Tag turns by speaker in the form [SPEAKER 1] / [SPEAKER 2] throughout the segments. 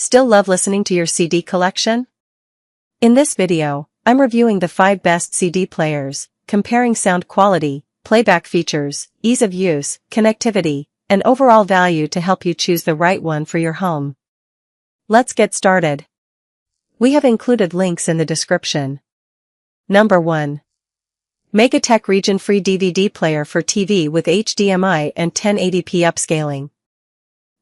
[SPEAKER 1] Still love listening to your CD collection? In this video, I'm reviewing the 5 best CD players, comparing sound quality, playback features, ease of use, connectivity, and overall value to help you choose the right one for your home. Let's get started. We have included links in the description. Number 1. MEGATEK region-free DVD player for TV with HDMI and 1080p upscaling.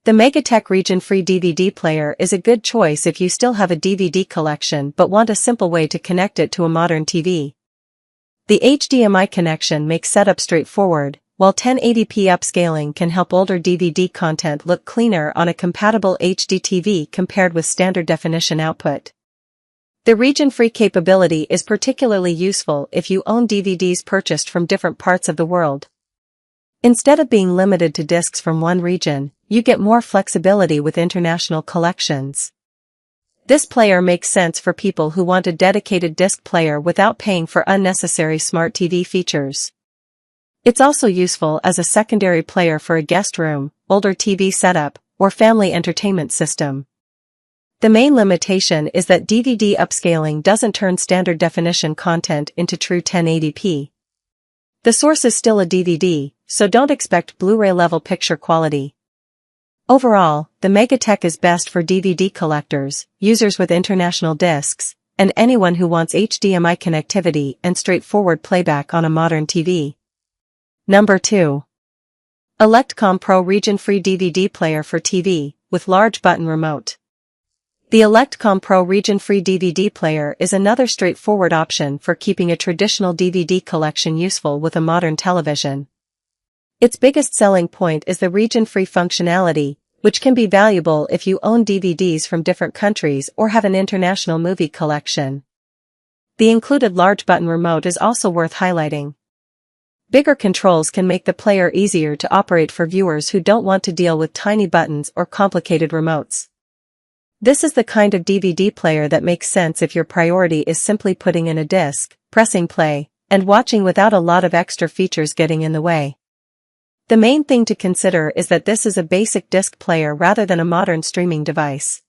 [SPEAKER 1] The MEGATEK region-free DVD player is a good choice if you still have a DVD collection but want a simple way to connect it to a modern TV. The HDMI connection makes setup straightforward, while 1080p upscaling can help older DVD content look cleaner on a compatible HD TV compared with standard definition output. The region-free capability is particularly useful if you own DVDs purchased from different parts of the world. Instead of being limited to discs from one region, you get more flexibility with international collections. This player makes sense for people who want a dedicated disc player without paying for unnecessary smart TV features. It's also useful as a secondary player for a guest room, older TV setup, or family entertainment system. The main limitation is that DVD upscaling doesn't turn standard definition content into true 1080p. The source is still a DVD, so don't expect Blu-ray level picture quality. Overall, the MEGATEK is best for DVD collectors, users with international discs, and anyone who wants HDMI connectivity and straightforward playback on a modern TV. Number 2. Electcom Pro region-free DVD player for TV, with large button remote. The Electcom Pro region-free DVD player is another straightforward option for keeping a traditional DVD collection useful with a modern television. Its biggest selling point is the region-free functionality, which can be valuable if you own DVDs from different countries or have an international movie collection. The included large button remote is also worth highlighting. Bigger controls can make the player easier to operate for viewers who don't want to deal with tiny buttons or complicated remotes. This is the kind of DVD player that makes sense if your priority is simply putting in a disc, pressing play, and watching without a lot of extra features getting in the way. The main thing to consider is that this is a basic disc player rather than a modern streaming device.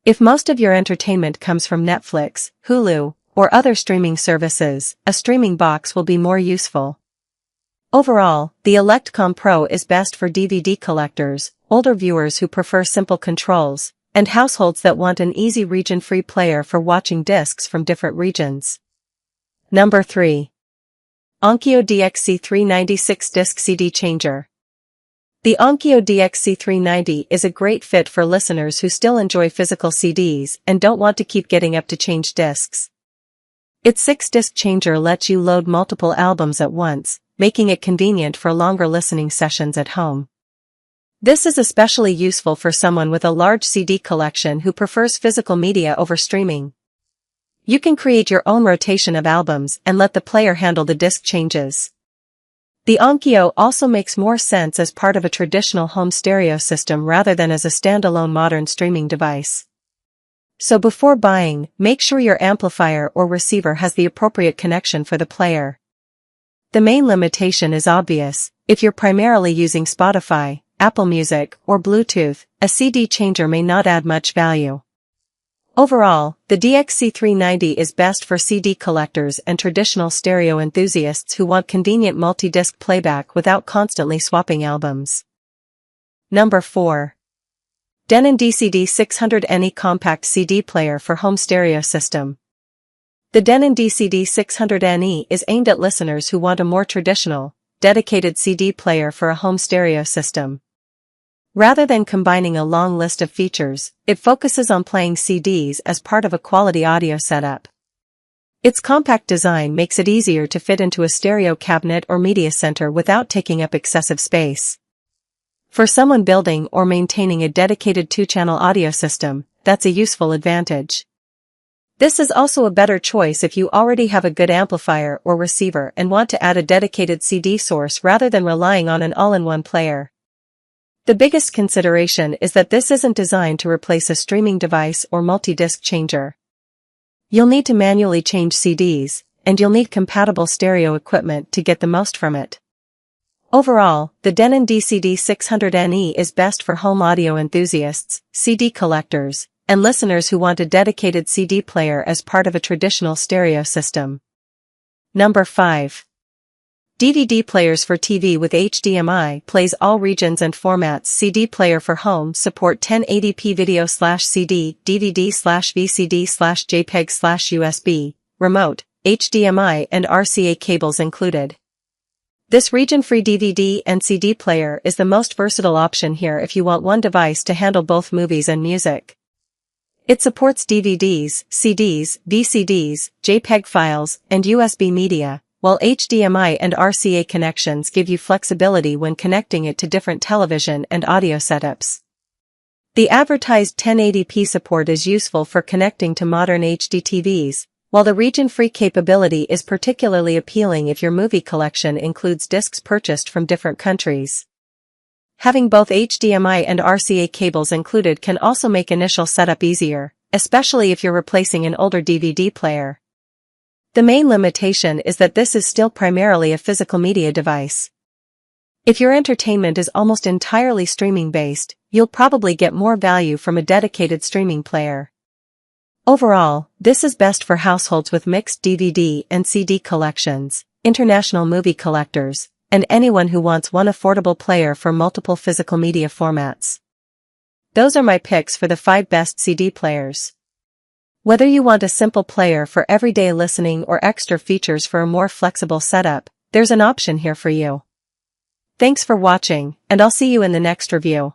[SPEAKER 1] If most of your entertainment comes from Netflix, Hulu, or other streaming services, a streaming box will be more useful. Overall, the Electcom Pro is best for DVD collectors, older viewers who prefer simple controls, and households that want an easy region-free player for watching discs from different regions. Number 3. Onkyo DXC390 6-disc CD changer. The Onkyo DXC390 is a great fit for listeners who still enjoy physical CDs and don't want to keep getting up to change discs. Its 6-disc changer lets you load multiple albums at once, making it convenient for longer listening sessions at home. This is especially useful for someone with a large CD collection who prefers physical media over streaming. You can create your own rotation of albums and let the player handle the disc changes. The Onkyo also makes more sense as part of a traditional home stereo system rather than as a standalone modern streaming device. So before buying, make sure your amplifier or receiver has the appropriate connection for the player. The main limitation is obvious: if you're primarily using Spotify, Apple Music, or Bluetooth, a CD changer may not add much value. Overall, the DXC390 is best for CD collectors and traditional stereo enthusiasts who want convenient multi-disc playback without constantly swapping albums. Number 4. Denon DCD 600NE compact CD player for home stereo system. The Denon DCD 600NE is aimed at listeners who want a more traditional, dedicated CD player for a home stereo system. Rather than combining a long list of features, it focuses on playing CDs as part of a quality audio setup. Its compact design makes it easier to fit into a stereo cabinet or media center without taking up excessive space. For someone building or maintaining a dedicated 2-channel audio system, that's a useful advantage. This is also a better choice if you already have a good amplifier or receiver and want to add a dedicated CD source rather than relying on an all-in-one player. The biggest consideration is that this isn't designed to replace a streaming device or multi-disc changer. You'll need to manually change CDs, and you'll need compatible stereo equipment to get the most from it. Overall, the Denon DCD600NE is best for home audio enthusiasts, CD collectors, and listeners who want a dedicated CD player as part of a traditional stereo system. Number 5. DVD players for TV with HDMI plays all regions and formats. CD player for home support 1080p video/CD, DVD/VCD/JPEG/USB, remote, HDMI and RCA cables included. This region-free DVD and CD player is the most versatile option here if you want one device to handle both movies and music. It supports DVDs, CDs, VCDs, JPEG files, and USB media, while HDMI and RCA connections give you flexibility when connecting it to different television and audio setups. The advertised 1080p support is useful for connecting to modern HD TVs, while the region-free capability is particularly appealing if your movie collection includes discs purchased from different countries. Having both HDMI and RCA cables included can also make initial setup easier, especially if you're replacing an older DVD player. The main limitation is that this is still primarily a physical media device. If your entertainment is almost entirely streaming-based, you'll probably get more value from a dedicated streaming player. Overall, this is best for households with mixed DVD and CD collections, international movie collectors, and anyone who wants one affordable player for multiple physical media formats. Those are my picks for the 5 best CD players. Whether you want a simple player for everyday listening or extra features for a more flexible setup, there's an option here for you. Thanks for watching, and I'll see you in the next review.